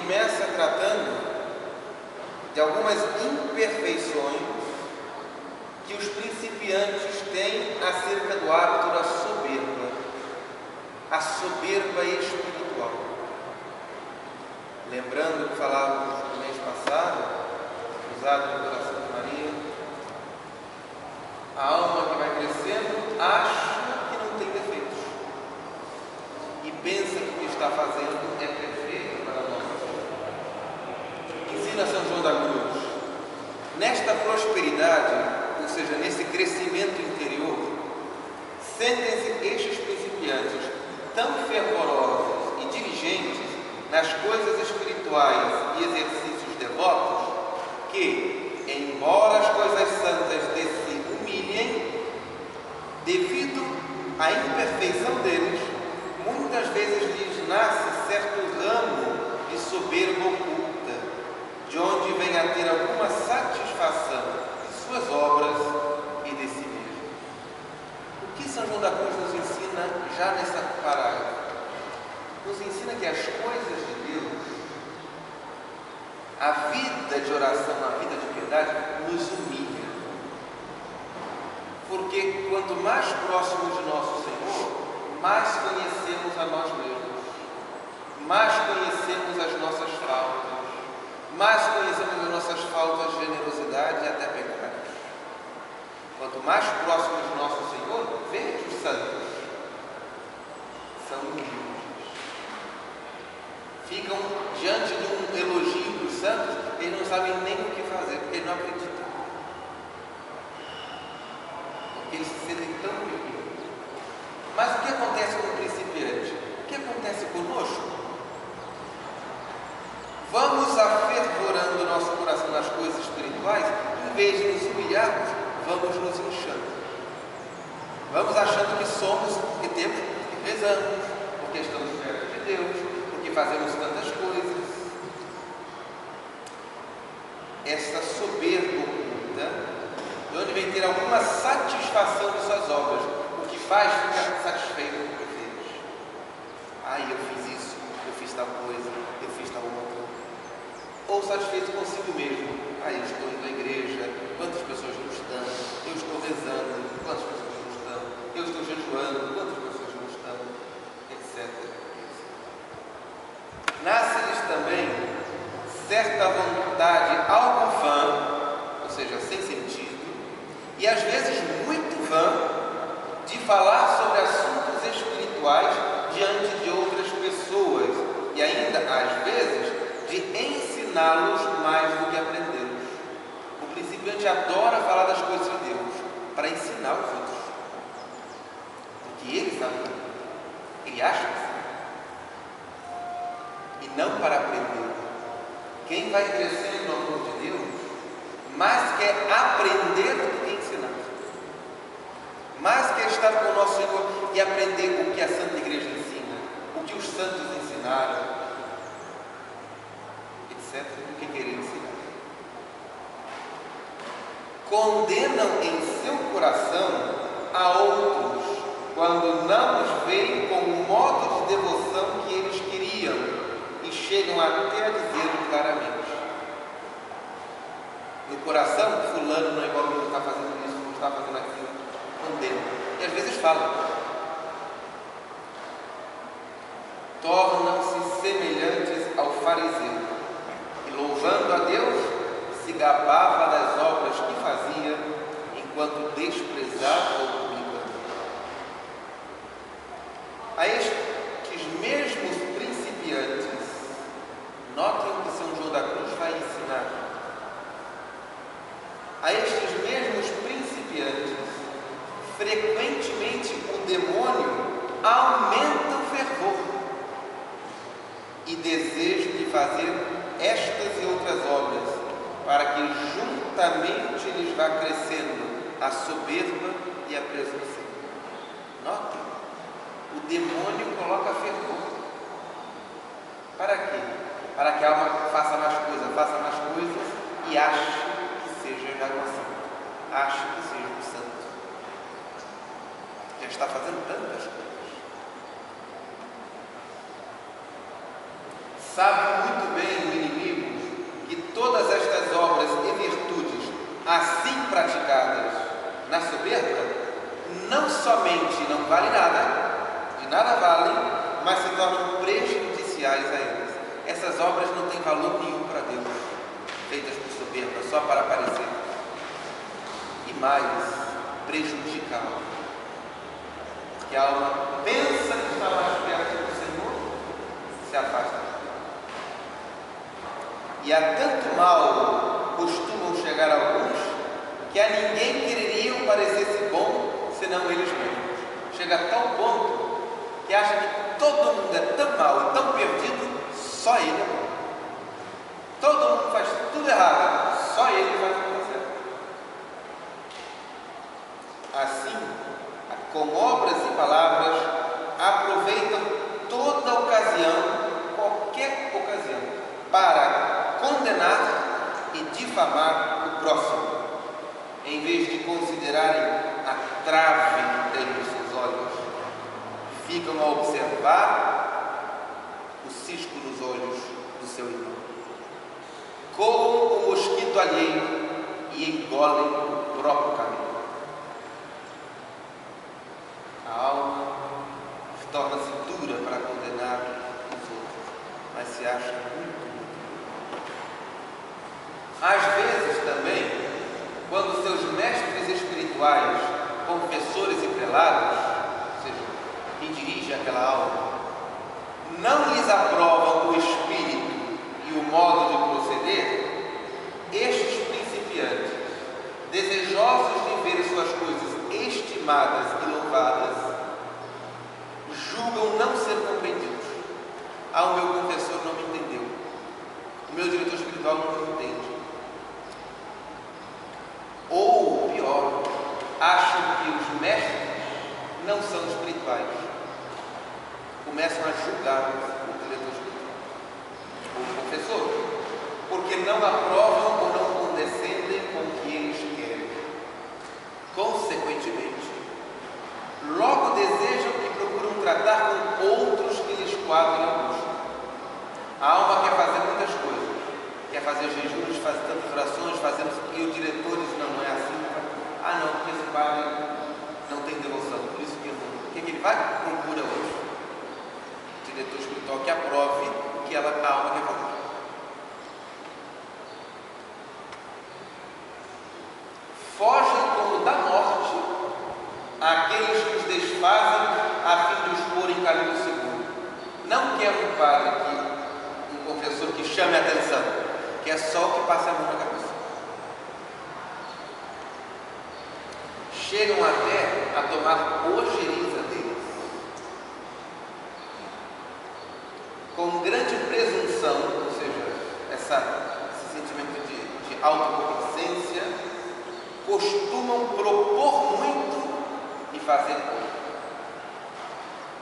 começa tratando de algumas imperfeições que os principiantes têm acerca do hábito da soberba, a soberba espiritual. Lembrando que falávamos no mês passado, usado no coração de Maria, a alma que vai crescendo acha que não tem defeitos e pensa que o que está fazendo é perfeito para a nossa vida. Ensina São João da Cruz, nesta prosperidade, ou seja, nesse crescimento interior, sentem-se estes principiantes tão fervorosos e diligentes nas coisas espirituais e exercícios devotos que, embora as coisas santas de si humilhem, devido à imperfeição deles, muitas vezes lhes nasce certo ramo de soberba oculta, de onde vem a ter alguma satisfação suas obras e de si mesmo. O que São João da Cruz nos ensina já nessa parágrafo? Nos ensina que as coisas de Deus, a vida de oração, a vida de piedade, nos humilha. Porque quanto mais próximos de nosso Senhor, mais conhecemos a nós mesmos, mais conhecemos as nossas faltas, mais conhecemos as nossas faltas de generosidade e até pecado. Quanto mais próximos de nosso Senhor, veja os santos. São humildes. Ficam diante de um elogio dos santos, eles não sabem nem o que fazer, porque eles não acreditam. Porque eles se sentem tão pequenos. Mas o que acontece com o principiante? O que acontece conosco? Vamos afervorando o nosso coração nas coisas espirituais, em vez de nos humilharmos, vamos nos inchando. Vamos achando que somos, que temos, que rezamos, porque estamos perto de Deus, porque fazemos tantas coisas. Essa soberba oculta, de onde vem ter alguma satisfação de suas obras, o que faz ficar satisfeito com o que fez. Eu fiz isso, eu fiz tal coisa, eu fiz tal outra. Ou satisfeito consigo mesmo. Eu estou indo à igreja, quantas pessoas não estão? Eu estou rezando, quantas pessoas não estão? Eu estou jejuando, quantas pessoas não estão? Etc. Nasce-lhes também certa vontade algo vã, ou seja, sem sentido, e às vezes muito vã, de falar sobre assuntos espirituais diante de outras pessoas, e ainda, às vezes, de ensiná-los mais do que aprender. O principiante adora falar das coisas de Deus para ensinar os outros, porque ele sabe, ele acha que sabe, e não para aprender. Quem vai crescendo no amor de Deus, mais quer aprender do que ensinar, mais quer estar com o nosso Senhor e aprender o que a Santa Igreja ensina, o que os santos ensinaram, etc., do que querer ensinar. Condenam em seu coração a outros quando não os veem com o modo de devoção que eles queriam e chegam até a dizer claramente: no coração, fulano não é igual, não está fazendo isso, não está fazendo aquilo. Condenam. E às vezes falam. Tornam-se semelhantes ao fariseu e, louvando a Deus, se gabava das obras que fazia, enquanto desprezava o público. A estes mesmos principiantes, notem o que São João da Cruz vai ensinar. A estes mesmos principiantes, frequentemente o demônio aumenta o fervor e desejo de fazer estas e outras obras, para que juntamente lhes vá crescendo a soberba e a presunção. Notem, o demônio coloca fervor. Para quê? Para que a alma faça mais coisas e ache que seja já uma santa, ache que seja um santo. Já está fazendo tantas coisas. Sabe muito bem assim praticadas na soberba, não somente não vale nada, de nada valem, mas se tornam prejudiciais a eles. Essas obras não têm valor nenhum para Deus, feitas por soberba, só para aparecer. E mais, prejudicá-lo. Porque a alma pensa que está mais perto do Senhor, se afasta. E a tanto mal costumam chegar alguns, que a ninguém quereriam parecer-se bom, senão eles mesmos. Chega a tal ponto que acha que todo mundo é tão mal e tão perdido, só ele é bom. Todo mundo faz tudo errado, só ele faz tudo certo. Assim, com obras e palavras, aproveitam toda ocasião, qualquer ocasião, para condenar e difamar o próximo, em vez de considerarem a trave que tem nos seus olhos. Ficam a observar o cisco nos olhos do seu irmão. Coam o mosquito alheio e engolem o próprio caminho. A alma torna-se dura para condenar os outros, mas se acha muito. Às vezes também, quando seus mestres espirituais, confessores e prelados, ou seja, quem dirige aquela alma, não lhes aprovam o espírito e o modo de proceder, estes principiantes, desejosos de ver suas coisas estimadas e louvadas, julgam não ser compreendidos. O meu confessor não me entendeu, o meu diretor espiritual não me entende. Ou, pior, acham que os mestres não são espirituais. Começam a julgar o diretor espiritual, ou o confessor, porque não aprovam ou não condescendem com o que eles querem. Consequentemente, logo desejam e procuram tratar com outros que lhes quadrem a busca. A alma quer fazer muitas coisas, quer fazer jejuns, fazer tantas orações, fazemos e o diretor diz, não é assim. Não, porque esse padre não tem devoção, por isso que eu não. O que ele vai? Procura hoje. O diretor espiritual que aprove o que a alma quer fazer. Fogem como da morte aqueles que os desfazem a fim de os pôr em caminho seguro. Não quer um padre, um confessor que chame a atenção, que é só o que passa a mão na cabeça. Chegam até a tomar ojeriza deles. Com grande presunção, ou seja, esse sentimento de autoconsciência, costumam propor muito e fazer pouco.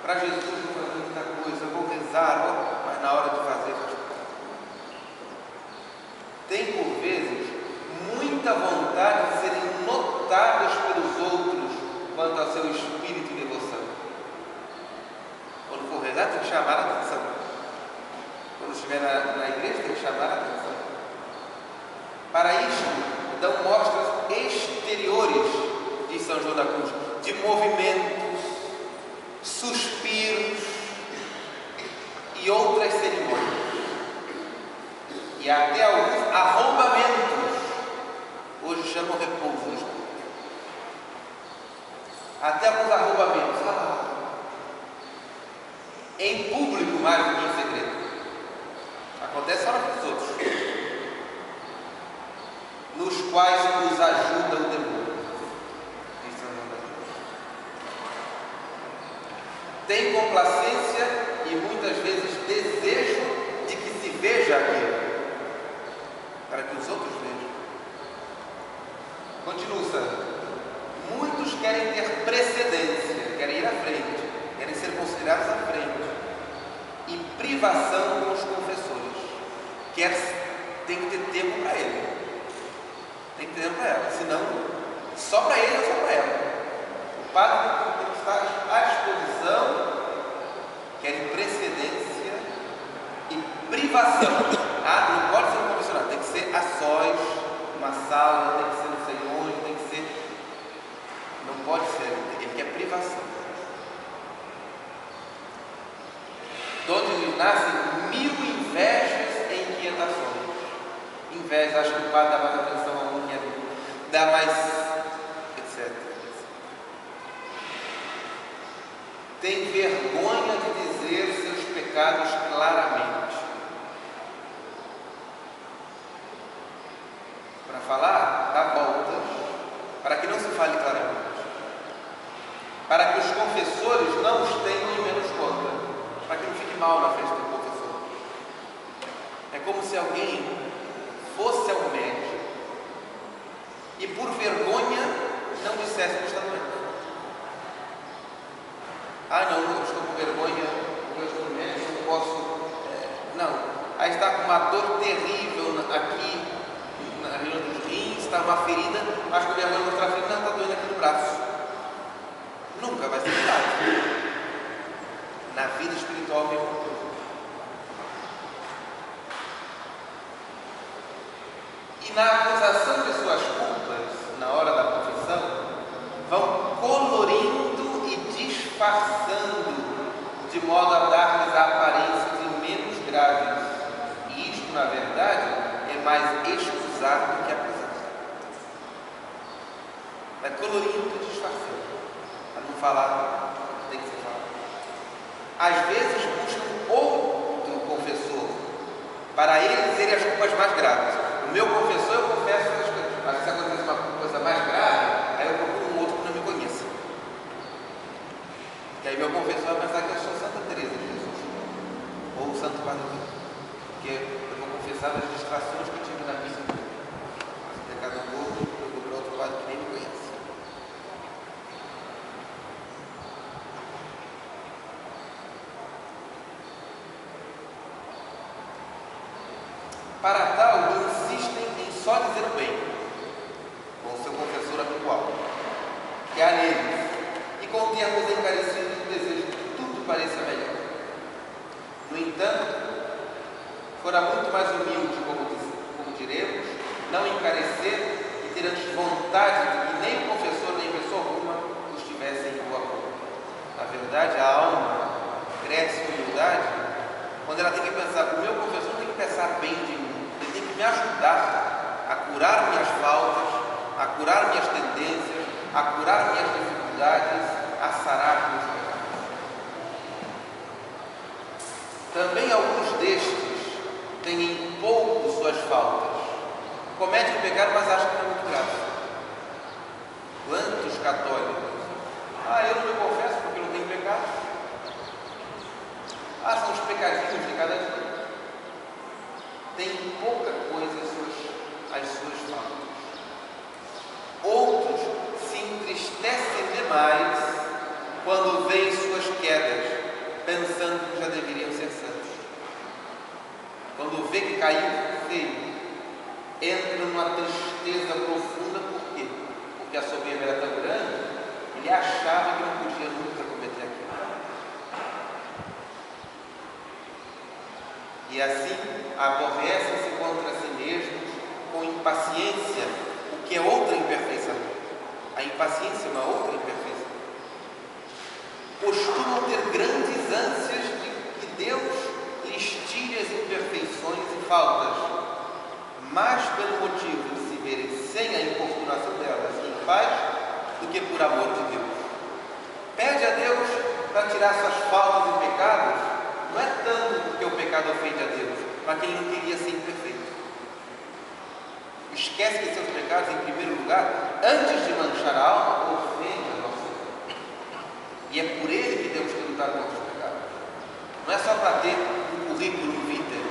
Para Jesus não fazer muita coisa, vou rezar, mas na hora de fazer, tem por vezes muita vontade de serem notados pelos outros quanto ao seu espírito de devoção. Quando for rezar, tem que chamar a atenção. Quando estiver na igreja, tem que chamar a atenção. Para isso, dão mostras exteriores de São João da Cruz, de movimentos, suspiros e outras cerimônias. E até alguns arrombamentos. Hoje chamam repouso. Até alguns arrombamentos. Em público mais do que em segredo. Acontece só para os outros. Nos quais nos ajuda o demônio. Tem complacência e muitas vezes desejo de que se veja aquilo, para que os outros vejam. Continua, Sandra. Muitos querem ter precedência, querem ir à frente, querem ser considerados à frente, e privação com os confessores. Tem que ter tempo para ele, tem que ter tempo para ela, senão só para ele ou só para ela. O padre tem que estar à disposição, querem precedência e privação. Não pode ser um confessionário, tem que ser a sós, uma sala, tem que ser inquietação. De onde nascem 1000 invejas e inquietações. Inveja, acho que o padre dá mais atenção a unha, dá mais, etc. Tem vergonha de dizer seus pecados claramente. Para falar, dá voltas, para que não se fale claramente. Para que os confessores não os tenham em menos conta. Para que não fique mal na frente do confessor. É como se alguém fosse ao médico e por vergonha não dissesse que está doente. Ah, não, eu estou com vergonha, eu estou no médico, não posso. Não. Aí está com uma dor terrível aqui na região dos rins, está uma ferida, mas com vergonha mostrar a ferida, não, está doendo aqui no braço. Nunca vai ser verdade. Na vida espiritual mesmo. E na acusação de suas culpas, na hora da confissão, vão colorindo e disfarçando, de modo a dar-lhes a aparência de menos graves. E isto, na verdade, é mais excusado do que acusado. Vai colorindo e disfarçando, para não falar o que tem que ser falado. Às vezes buscam outro confessor, para ele dizerem as culpas mais graves. O meu confessor, eu confesso essas coisas, mas se acontece uma coisa mais grave, aí eu procuro um outro que não me conheça. E aí meu confessor vai pensar que eu sou Santa Teresa de Jesus, ou Santo Padre Pio, porque eu vou confessar as distrações que eu tive na missa. Se o pecado é novo, eu vou para outro padre que nem me conhece. Para tal, insistem em só dizer o bem, com o seu confessor habitual, que há neles, e com termos encarecidos o desejo de que tudo pareça melhor. No entanto, fora muito mais humilde, como diremos, não encarecer e ter antes vontade de que nem o confessor nem pessoa alguma estivessem em boa conta. Na verdade, a alma cresce com humildade quando ela tem que pensar, o meu confessor tem que pensar bem de mim. Ele tem que me ajudar a curar minhas faltas, a curar minhas tendências, a curar minhas dificuldades, a sarar meus pecados. Também alguns destes têm em pouco suas faltas. Cometem o pecado, mas acham que não é muito grave. Quantos católicos? Eu não me confesso porque eu não tenho pecado. São os pecadinhos de cada dia. Tem pouca coisa as suas faltas. Outros se entristecem demais quando veem suas quedas, pensando que já deveriam ser santos. Quando vê que caiu feio, entra numa tristeza profunda. Por quê? Porque a soberba era tão grande, ele achava que não podia nunca cometer aquilo. E assim aborrecem-se contra si mesmos com impaciência, o que é outra imperfeição. A impaciência é uma outra imperfeição. Costumam ter grandes ânsias de que Deus lhes tire as imperfeições e faltas, mais pelo motivo de se verem sem a importunação delas em paz, do que por amor de Deus. Pede a Deus para tirar suas faltas e pecados, não é tanto porque o pecado ofende a Deus, mas que ele não queria ser imperfeito. Esquece que seus pecados, em primeiro lugar, antes de manchar a alma, ofendem a nossa vida. E é por ele que Deus tem lutado contra os pecados. Não é só para ter um currículo vitae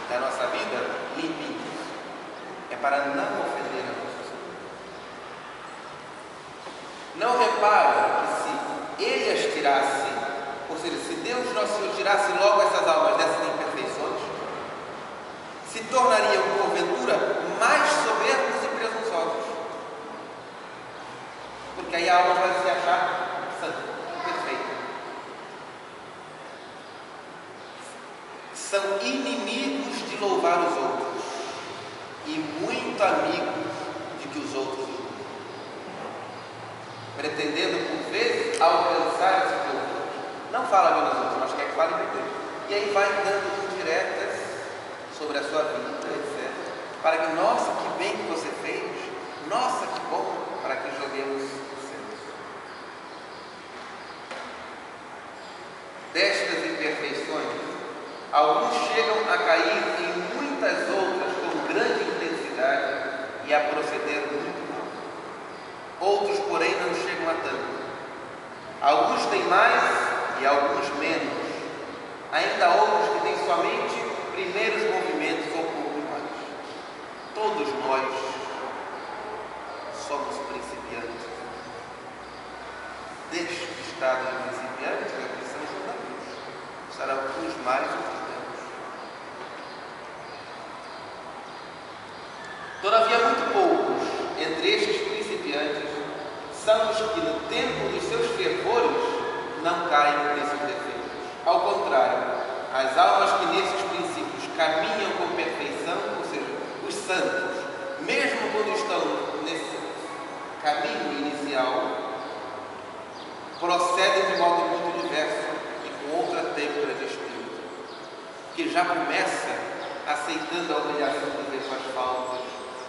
da nossa vida limpinho. É para não ofender a nossa vida. Não repara que se ele as tirasse, ou seja, se Deus Nosso Senhor tirasse logo essas almas dessas imperfeições, se tornariam, porventura, mais soberbos e presunçosos. Porque aí a alma vai se achar santa, perfeita. São inimigos de louvar os outros e muito amigos de que os outros louvam, pretendendo por vezes alcançar esses ouvintes. Não fala bem nos outros, mas quer que fale bem deles. E aí vai dando indiretas sobre a sua vida, etc. Para que, nossa, que bem que você fez, nossa, que bom, para que joguemos o centro. Destas imperfeições, alguns chegam a cair em muitas outras com grande intensidade e a proceder muito mal. Outros, porém, não chegam a tanto. Alguns têm mais e alguns menos. Ainda há outros que têm somente primeiros movimentos ou pouco mais. Todos nós somos principiantes. Deste estado de principiantes, a cristã ajuda a Deus. Será uns mais, outros menos. Todavia, muito poucos entre estes principiantes são os que, no tempo dos seus fervores, não caem nesses defeitos. Ao contrário, as almas que nesses princípios caminham com perfeição, ou seja, os santos, mesmo quando estão nesse caminho inicial, procedem de modo muito diverso e com outra têmpera de espírito, que já começa aceitando a humilhação de ver suas faltas,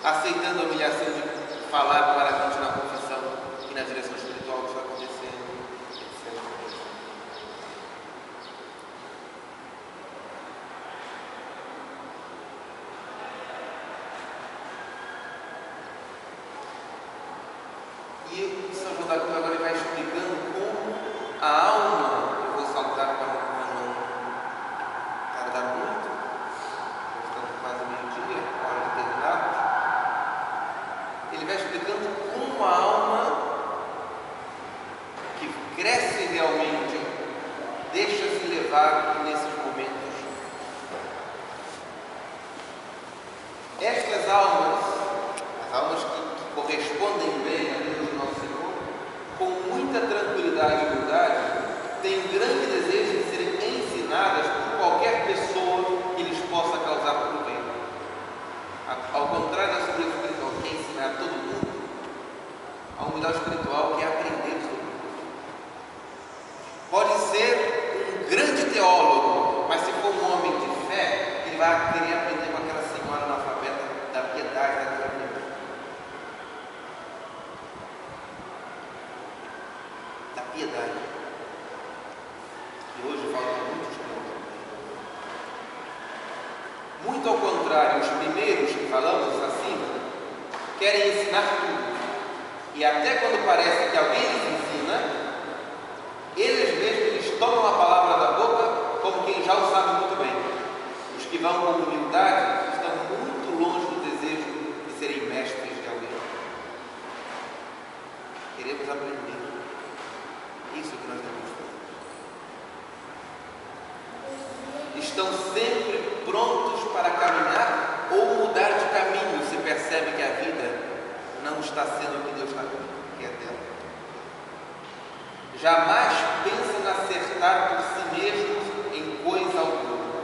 aceitando a humilhação de falar claramente na confissão e na direção espiritual que está acontecendo, etc. E São João da Cruz agora vai explicando como a alma, eu vou saltar para não tardar muito, estamos quase meio-dia, hora de terminarmos. Ele vai explicando como a alma que cresce realmente deixa-se levar nesses momentos. Estas almas, as almas que correspondem bem a Deus nosso Senhor, com muita tranquilidade e humildade, têm grande desejo de serem ensinadas por qualquer pessoa que lhes possa causar proveito. Ao contrário da sabedoria espiritual, que é ensinar todo mundo, a humildade espiritual quer aprender sobre tudo. Pode ser um grande teólogo, mas se for um homem de fé, ele vai querer aprender com aquela senhora analfabeta da piedade daquela mulher. Da piedade. E hoje faltam muitos teólogos. Muito ao contrário, os primeiros que falamos acima querem ensinar tudo. E até quando parece que alguém lhes ensina, eles mesmos lhes tomam a palavra da boca como quem já o sabe muito bem. Os que vão com humildade estão muito longe do desejo de serem mestres de alguém. Queremos aprender. Isso que nós devemos fazer. Estão sempre prontos para caminhar ou mudar de caminho se percebe que a vida não está sendo o que Deus quer dela. Jamais pensam em acertar por si mesmos em coisa alguma.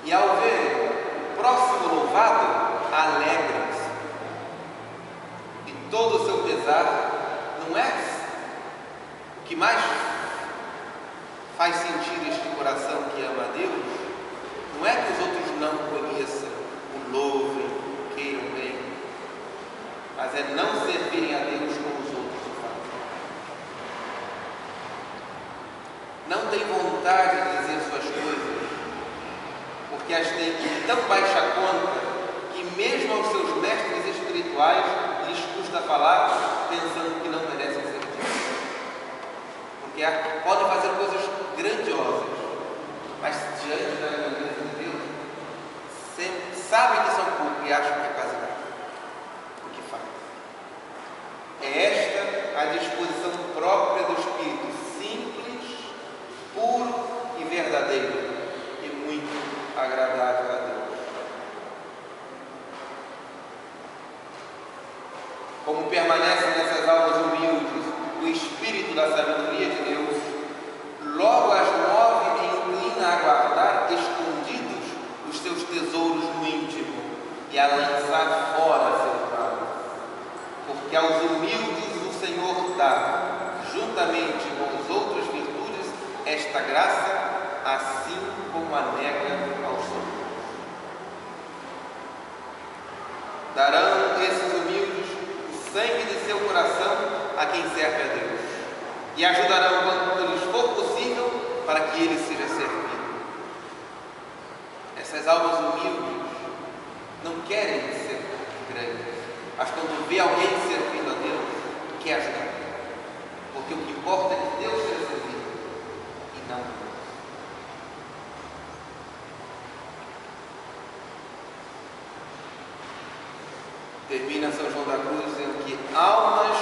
E ao ver o próximo louvado, alegram-se. E todo o seu pesar não é o que mais faz sentir este coração que ama a Deus. Não é que os outros não conheçam, o louvem, o queiram bem, mas é não servirem a Deus como os outros o fazem. Não têm vontade de dizer suas coisas, porque as têm em tão baixa conta que mesmo aos seus mestres espirituais lhes custa falar pensando que não merecem ser ditas. Porque podem fazer coisas grandiosas, mas diante da grandeza de Deus, sabem que são pouco e acham que é quase nada. É esta a disposição própria do Espírito, simples, puro e verdadeiro, e muito agradável a Deus. Como permanece nessas almas humildes o Espírito da sabedoria de Deus, logo as move e inclina a guardar escondidos os seus tesouros no íntimo e a lançar fora seus vasos. Porque aos humildes o Senhor dá, juntamente com esta graça, assim como a nega aos outros. Darão esses humildes o sangue de seu coração a quem serve a Deus, e ajudarão quanto lhes for possível para que ele seja servido. Essas almas humildes não querem ser grandes, mas quando vê alguém servindo a Deus, quer ajudar, porque o que importa é que Deus seja servido e não Deus. Termina São João da Cruz dizendo que almas,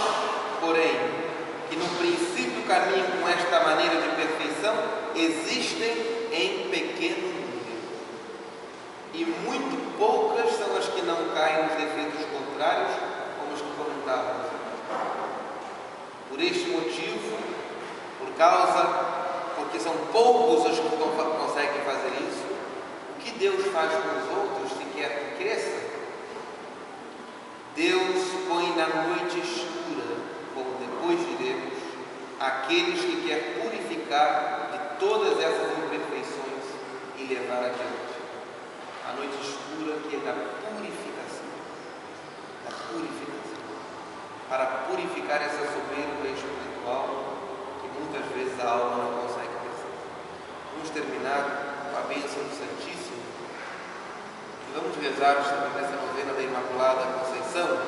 porém, que no princípio caminham com esta maneira de perfeição, existem em pequeno número. E muito poucas são as que não caem nos defeitos contrários, como os que comentávamos. Por este motivo, porque são poucos os que conseguem fazer isso, o que Deus faz com os outros, se quer que cresça? Deus põe na noite escura, como depois diremos, aqueles que quer purificar de todas essas imperfeições e levar adiante. A noite escura que é da purificação. Para purificar essa soberba espiritual que muitas vezes a alma não consegue vencer. Vamos terminar com a bênção do Santíssimo. E vamos rezar nessa novena da Imaculada Conceição,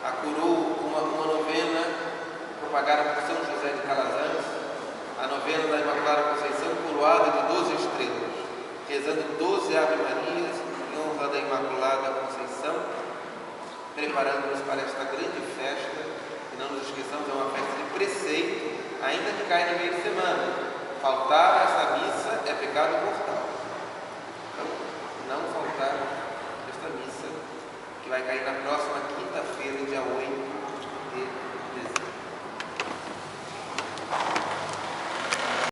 a coroa, uma novena propagada por São José de Calazans, a novena da Imaculada Conceição coroada de 12 estrelas, rezando 12 Ave Marias em honra da Imaculada Conceição, preparando-nos para esta grande festa, que não nos esqueçamos, é uma festa de preceito, ainda que caia no meio de semana. Faltar esta missa é pecado mortal. Não faltar esta missa, que vai cair na próxima quinta-feira, dia 8 de